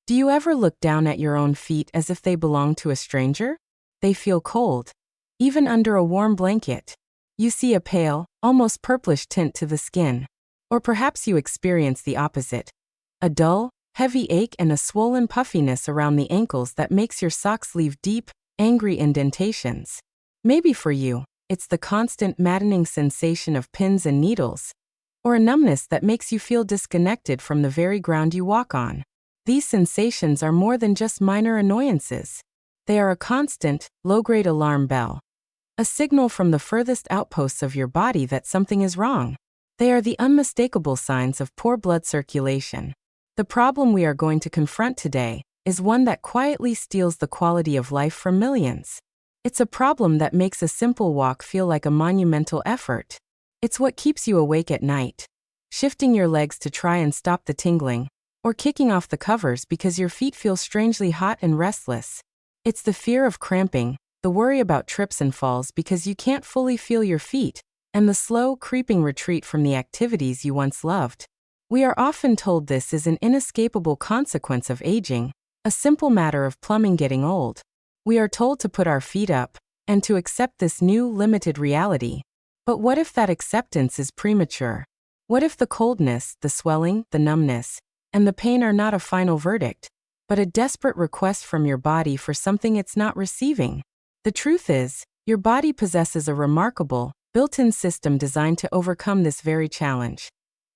Do you ever look down at your own feet as if they belong to a stranger? They feel cold. Even under a warm blanket. You see a pale, almost purplish tint to the skin. Or perhaps you experience the opposite. A dull, heavy ache and a swollen puffiness around the ankles that makes your socks leave deep, angry indentations. Maybe for you, it's the constant maddening sensation of pins and needles. Or a numbness that makes you feel disconnected from the very ground you walk on. These sensations are more than just minor annoyances. They are a constant, low-grade alarm bell. A signal from the furthest outposts of your body that something is wrong. They are the unmistakable signs of poor blood circulation. The problem we are going to confront today is one that quietly steals the quality of life from millions. It's a problem that makes a simple walk feel like a monumental effort. It's what keeps you awake at night. Shifting your legs to try and stop the tingling, or kicking off the covers because your feet feel strangely hot and restless. It's the fear of cramping, the worry about trips and falls because you can't fully feel your feet, and the slow, creeping retreat from the activities you once loved. We are often told this is an inescapable consequence of aging, a simple matter of plumbing getting old. We are told to put our feet up, and to accept this new, limited reality. But what if that acceptance is premature? What if the coldness, the swelling, the numbness, and the pain are not a final verdict, but a desperate request from your body for something it's not receiving? The truth is, your body possesses a remarkable, built-in system designed to overcome this very challenge.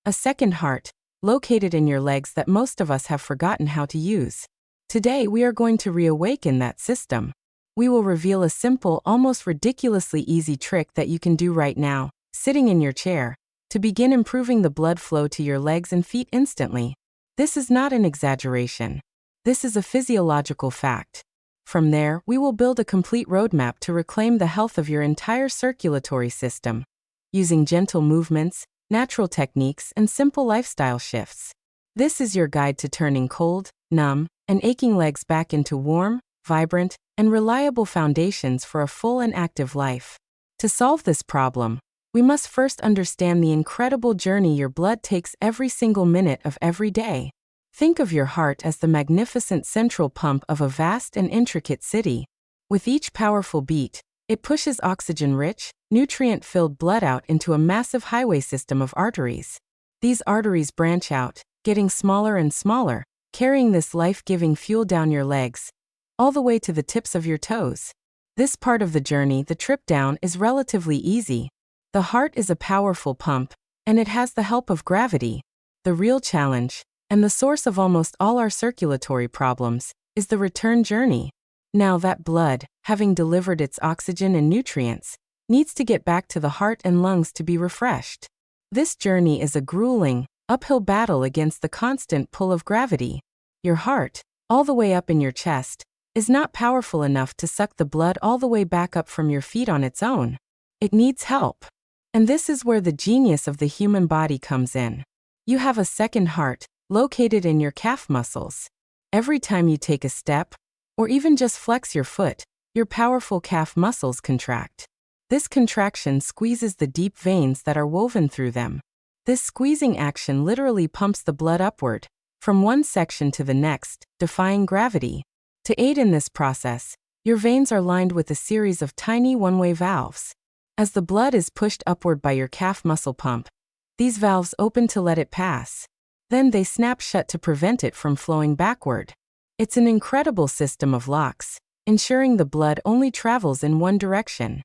A second heart, located in your legs that most of us have forgotten how to use. Today we are going to reawaken that system. We will reveal a simple, almost ridiculously easy trick that you can do right now, sitting in your chair, to begin improving the blood flow to your legs and feet instantly. This is not an exaggeration. This is a physiological fact. From there, we will build a complete roadmap to reclaim the health of your entire circulatory system, using gentle movements, natural techniques, and simple lifestyle shifts. This is your guide to turning cold, numb, and aching legs back into warm, vibrant, and reliable foundations for a full and active life. To solve this problem, we must first understand the incredible journey your blood takes every single minute of every day. Think of your heart as the magnificent central pump of a vast and intricate city. With each powerful beat, it pushes oxygen-rich, nutrient-filled blood out into a massive highway system of arteries. These arteries branch out, getting smaller and smaller, carrying this life-giving fuel down your legs, all the way to the tips of your toes. This part of the journey, the trip down, is relatively easy. The heart is a powerful pump, and it has the help of gravity. The real challenge, and the source of almost all our circulatory problems, is the return journey. Now that blood, having delivered its oxygen and nutrients, needs to get back to the heart and lungs to be refreshed. This journey is a grueling, uphill battle against the constant pull of gravity. Your heart, all the way up in your chest, is not powerful enough to suck the blood all the way back up from your feet on its own. It needs help. And this is where the genius of the human body comes in. You have a second heart, located in your calf muscles. Every time you take a step, or even just flex your foot, your powerful calf muscles contract. This contraction squeezes the deep veins that are woven through them. This squeezing action literally pumps the blood upward, from one section to the next, defying gravity. To aid in this process, your veins are lined with a series of tiny one-way valves. As the blood is pushed upward by your calf muscle pump, these valves open to let it pass. Then they snap shut to prevent it from flowing backward. It's an incredible system of locks, ensuring the blood only travels in one direction.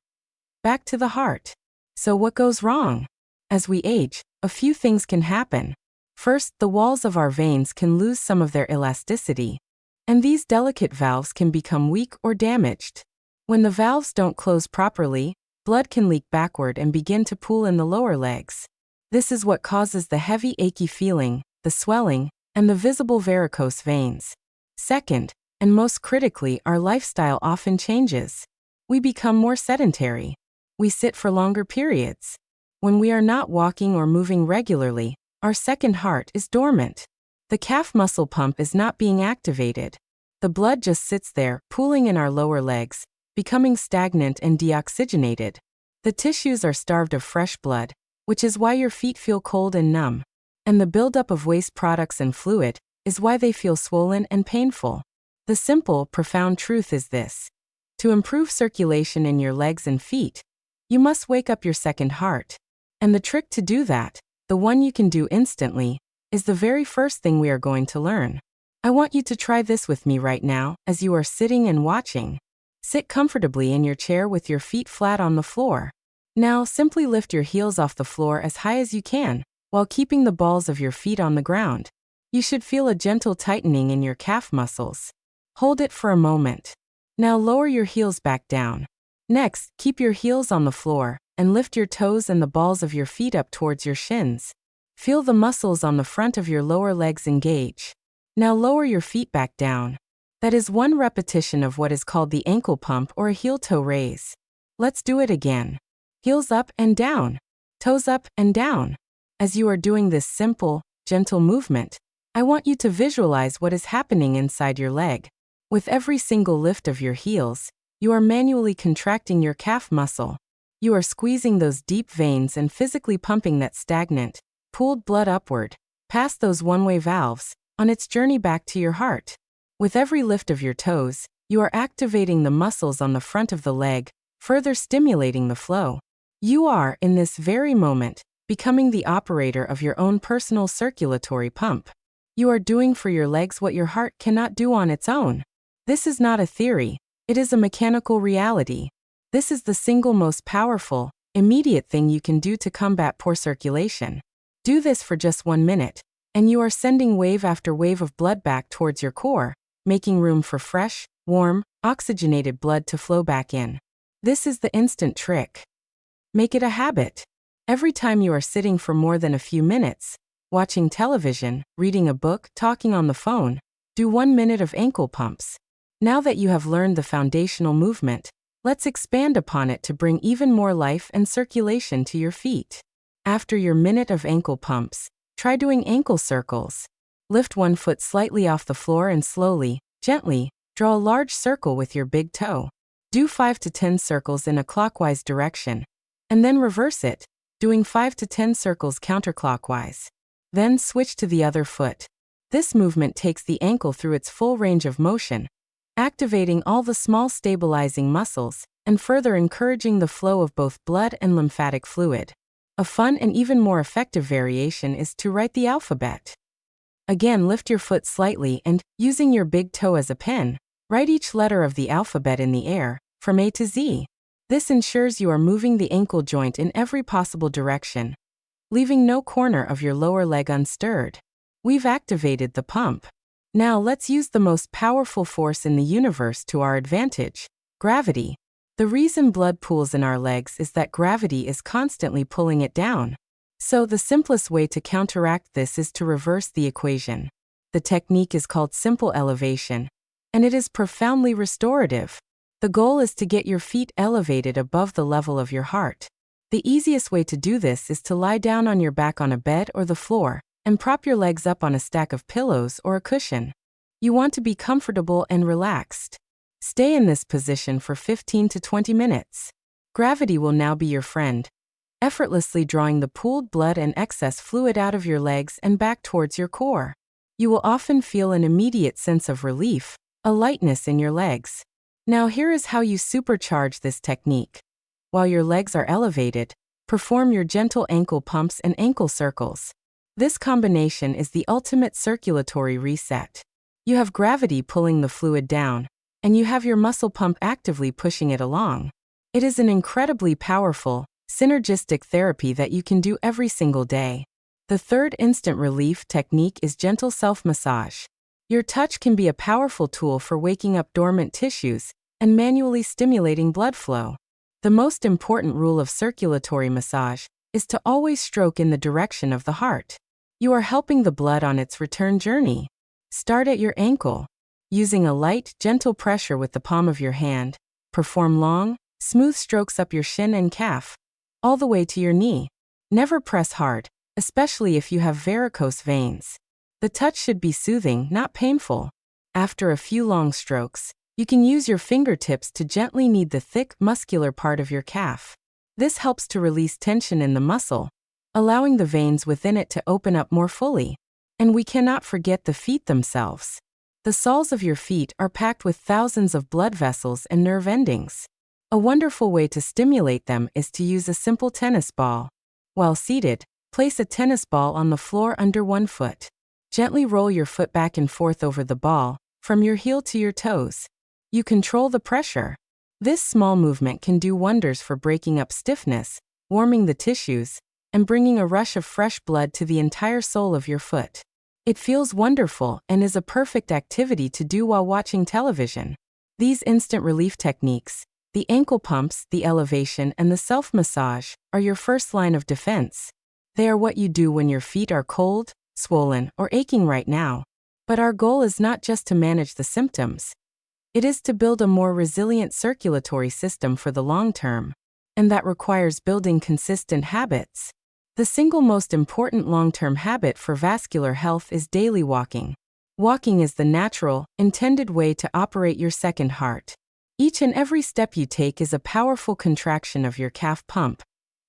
Back to the heart. So what goes wrong? As we age, a few things can happen. First, the walls of our veins can lose some of their elasticity, and these delicate valves can become weak or damaged. When the valves don't close properly, blood can leak backward and begin to pool in the lower legs. This is what causes the heavy, achy feeling, the swelling, and the visible varicose veins. Second, and most critically, our lifestyle often changes. We become more sedentary. We sit for longer periods. When we are not walking or moving regularly, our second heart is dormant. The calf muscle pump is not being activated. The blood just sits there, pooling in our lower legs, becoming stagnant and deoxygenated. The tissues are starved of fresh blood, which is why your feet feel cold and numb. And the buildup of waste products and fluid, is why they feel swollen and painful. The simple, profound truth is this. To improve circulation in your legs and feet, you must wake up your second heart. And the trick to do that, the one you can do instantly, is the very first thing we are going to learn. I want you to try this with me right now as you are sitting and watching. Sit comfortably in your chair with your feet flat on the floor. Now simply lift your heels off the floor as high as you can, while keeping the balls of your feet on the ground. You should feel a gentle tightening in your calf muscles. Hold it for a moment. Now lower your heels back down. Next, keep your heels on the floor, and lift your toes and the balls of your feet up towards your shins. Feel the muscles on the front of your lower legs engage. Now lower your feet back down. That is one repetition of what is called the ankle pump or a heel-toe raise. Let's do it again. Heels up and down. Toes up and down. As you are doing this simple, gentle movement, I want you to visualize what is happening inside your leg. With every single lift of your heels, you are manually contracting your calf muscle. You are squeezing those deep veins and physically pumping that stagnant, pooled blood upward, past those one-way valves, on its journey back to your heart. With every lift of your toes, you are activating the muscles on the front of the leg, further stimulating the flow. You are, in this very moment, becoming the operator of your own personal circulatory pump. You are doing for your legs what your heart cannot do on its own. This is not a theory, it is a mechanical reality. This is the single most powerful, immediate thing you can do to combat poor circulation. Do this for just 1 minute, and you are sending wave after wave of blood back towards your core, making room for fresh, warm, oxygenated blood to flow back in. This is the instant trick. Make it a habit. Every time you are sitting for more than a few minutes, watching television, reading a book, talking on the phone, do 1 minute of ankle pumps. Now that you have learned the foundational movement, let's expand upon it to bring even more life and circulation to your feet. After your minute of ankle pumps, try doing ankle circles. Lift one foot slightly off the floor and slowly, gently, draw a large circle with your big toe. Do 5 to 10 circles in a clockwise direction, and then reverse it, doing 5 to 10 circles counterclockwise. Then switch to the other foot. This movement takes the ankle through its full range of motion, activating all the small stabilizing muscles, and further encouraging the flow of both blood and lymphatic fluid. A fun and even more effective variation is to write the alphabet. Again, lift your foot slightly and, using your big toe as a pen, write each letter of the alphabet in the air, from A to Z. This ensures you are moving the ankle joint in every possible direction, leaving no corner of your lower leg unstirred. We've activated the pump. Now let's use the most powerful force in the universe to our advantage: gravity. The reason blood pools in our legs is that gravity is constantly pulling it down. So the simplest way to counteract this is to reverse the equation. The technique is called simple elevation, and it is profoundly restorative. The goal is to get your feet elevated above the level of your heart. The easiest way to do this is to lie down on your back on a bed or the floor, and prop your legs up on a stack of pillows or a cushion. You want to be comfortable and relaxed. Stay in this position for 15 to 20 minutes. Gravity will now be your friend, effortlessly drawing the pooled blood and excess fluid out of your legs and back towards your core. You will often feel an immediate sense of relief, a lightness in your legs. Now here is how you supercharge this technique. While your legs are elevated, perform your gentle ankle pumps and ankle circles. This combination is the ultimate circulatory reset. You have gravity pulling the fluid down, and you have your muscle pump actively pushing it along. It is an incredibly powerful, synergistic therapy that you can do every single day. The third instant relief technique is gentle self-massage. Your touch can be a powerful tool for waking up dormant tissues and manually stimulating blood flow. The most important rule of circulatory massage is to always stroke in the direction of the heart. You are helping the blood on its return journey. Start at your ankle. Using a light, gentle pressure with the palm of your hand, perform long, smooth strokes up your shin and calf, all the way to your knee. Never press hard, especially if you have varicose veins. The touch should be soothing, not painful. After a few long strokes, you can use your fingertips to gently knead the thick, muscular part of your calf. This helps to release tension in the muscle, allowing the veins within it to open up more fully. And we cannot forget the feet themselves. The soles of your feet are packed with thousands of blood vessels and nerve endings. A wonderful way to stimulate them is to use a simple tennis ball. While seated, place a tennis ball on the floor under one foot. Gently roll your foot back and forth over the ball, from your heel to your toes. You control the pressure. This small movement can do wonders for breaking up stiffness, warming the tissues, and bringing a rush of fresh blood to the entire sole of your foot. It feels wonderful and is a perfect activity to do while watching television. These instant relief techniques, the ankle pumps, the elevation, and the self-massage, are your first line of defense. They are what you do when your feet are cold, swollen, or aching right now. But our goal is not just to manage the symptoms. It is to build a more resilient circulatory system for the long term. And that requires building consistent habits. The single most important long-term habit for vascular health is daily walking. Walking is the natural, intended way to operate your second heart. Each and every step you take is a powerful contraction of your calf pump,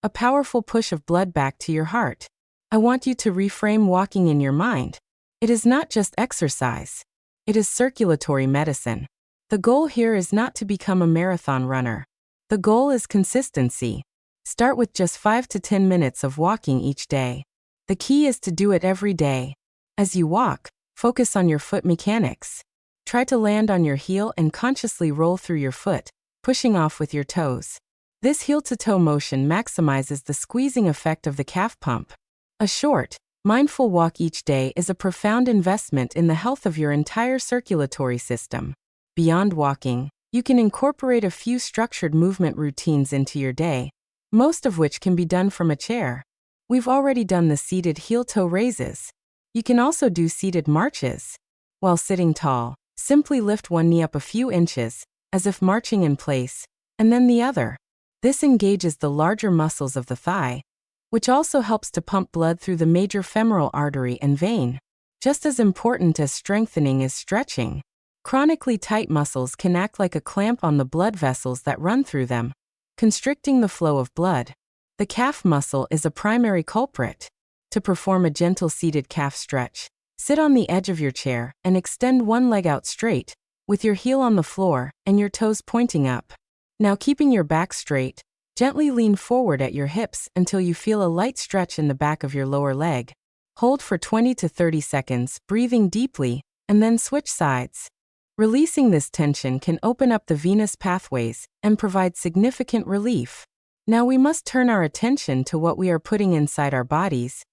a powerful push of blood back to your heart. I want you to reframe walking in your mind. It is not just exercise. It is circulatory medicine. The goal here is not to become a marathon runner. The goal is consistency. Start with just 5 to 10 minutes of walking each day. The key is to do it every day. As you walk, focus on your foot mechanics. Try to land on your heel and consciously roll through your foot, pushing off with your toes. This heel-to-toe motion maximizes the squeezing effect of the calf pump. A short, mindful walk each day is a profound investment in the health of your entire circulatory system. Beyond walking, you can incorporate a few structured movement routines into your day, most of which can be done from a chair. We've already done the seated heel-toe raises. You can also do seated marches. While sitting tall, simply lift one knee up a few inches, as if marching in place, and then the other. This engages the larger muscles of the thigh, which also helps to pump blood through the major femoral artery and vein. Just as important as strengthening is stretching. Chronically tight muscles can act like a clamp on the blood vessels that run through them, constricting the flow of blood. The calf muscle is a primary culprit. To perform a gentle seated calf stretch, sit on the edge of your chair and extend one leg out straight, with your heel on the floor and your toes pointing up. Now, keeping your back straight, gently lean forward at your hips until you feel a light stretch in the back of your lower leg. Hold for 20 to 30 seconds, breathing deeply, and then switch sides. Releasing this tension can open up the venous pathways and provide significant relief. Now we must turn our attention to what we are putting inside our bodies,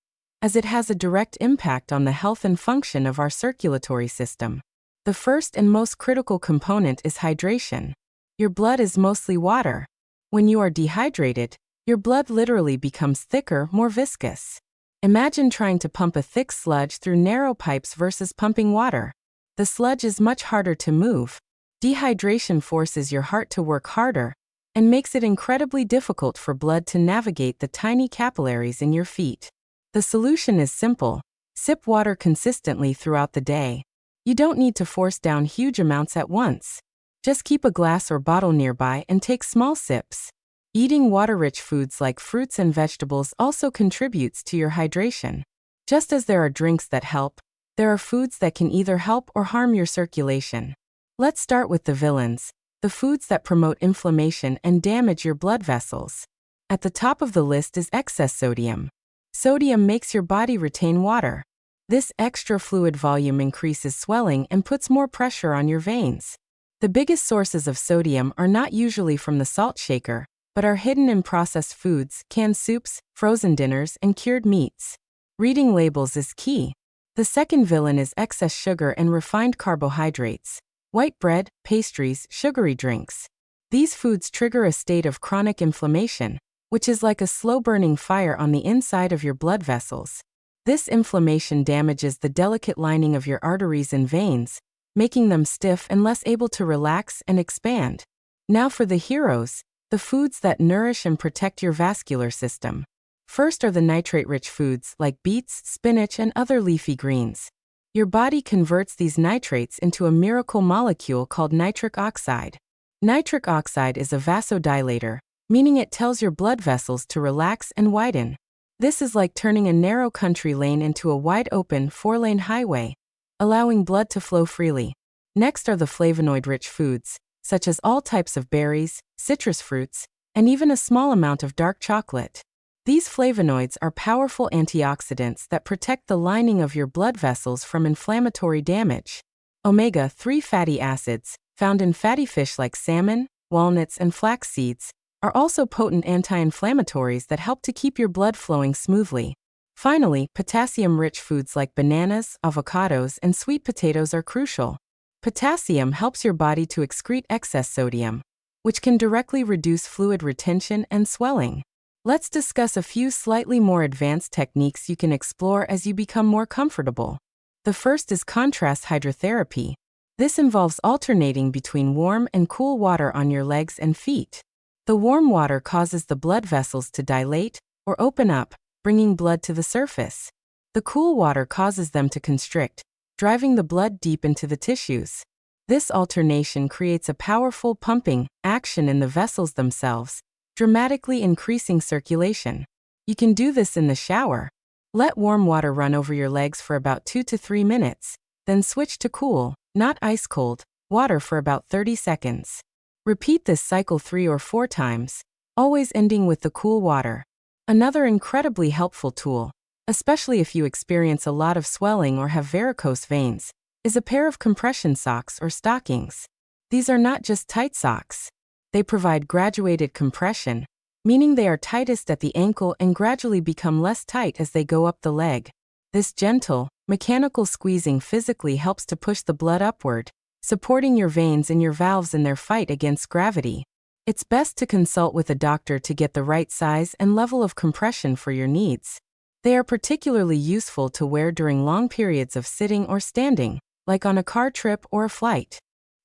as it has a direct impact on the health and function of our circulatory system. The first and most critical component is hydration. Your blood is mostly water. When you are dehydrated, your blood literally becomes thicker, more viscous. Imagine trying to pump a thick sludge through narrow pipes versus pumping water. The sludge is much harder to move. Dehydration forces your heart to work harder and makes it incredibly difficult for blood to navigate the tiny capillaries in your feet. The solution is simple. Sip water consistently throughout the day. You don't need to force down huge amounts at once. Just keep a glass or bottle nearby and take small sips. Eating water-rich foods like fruits and vegetables also contributes to your hydration. Just as there are drinks that help, there are foods that can either help or harm your circulation. Let's start with the villains, the foods that promote inflammation and damage your blood vessels. At the top of the list is excess sodium. Sodium makes your body retain water. This extra fluid volume increases swelling and puts more pressure on your veins. The biggest sources of sodium are not usually from the salt shaker, but are hidden in processed foods, canned soups, frozen dinners, and cured meats. Reading labels is key. The second villain is excess sugar and refined carbohydrates. White bread, pastries, sugary drinks. These foods trigger a state of chronic inflammation, which is like a slow-burning fire on the inside of your blood vessels. This inflammation damages the delicate lining of your arteries and veins, making them stiff and less able to relax and expand. Now for the heroes, the foods that nourish and protect your vascular system. First are the nitrate-rich foods like beets, spinach, and other leafy greens. Your body converts these nitrates into a miracle molecule called nitric oxide. Nitric oxide is a vasodilator, meaning it tells your blood vessels to relax and widen. This is like turning a narrow country lane into a wide-open, four-lane highway, allowing blood to flow freely. Next are the flavonoid-rich foods, such as all types of berries, citrus fruits, and even a small amount of dark chocolate. These flavonoids are powerful antioxidants that protect the lining of your blood vessels from inflammatory damage. Omega-3 fatty acids, found in fatty fish like salmon, walnuts, and flax seeds, are also potent anti-inflammatories that help to keep your blood flowing smoothly. Finally, potassium-rich foods like bananas, avocados, and sweet potatoes are crucial. Potassium helps your body to excrete excess sodium, which can directly reduce fluid retention and swelling. Let's discuss a few slightly more advanced techniques you can explore as you become more comfortable. The first is contrast hydrotherapy. This involves alternating between warm and cool water on your legs and feet. The warm water causes the blood vessels to dilate or open up, bringing blood to the surface. The cool water causes them to constrict, driving the blood deep into the tissues. This alternation creates a powerful pumping action in the vessels themselves, dramatically increasing circulation. You can do this in the shower. Let warm water run over your legs for about 2 to 3 minutes, then switch to cool, not ice-cold, water for about 30 seconds. Repeat this cycle 3 or 4 times, always ending with the cool water. Another incredibly helpful tool, especially if you experience a lot of swelling or have varicose veins, is a pair of compression socks or stockings. These are not just tight socks. They provide graduated compression, meaning they are tightest at the ankle and gradually become less tight as they go up the leg. This gentle, mechanical squeezing physically helps to push the blood upward, supporting your veins and your valves in their fight against gravity. It's best to consult with a doctor to get the right size and level of compression for your needs. They are particularly useful to wear during long periods of sitting or standing, like on a car trip or a flight.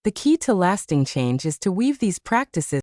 The key to lasting change is to weave these practices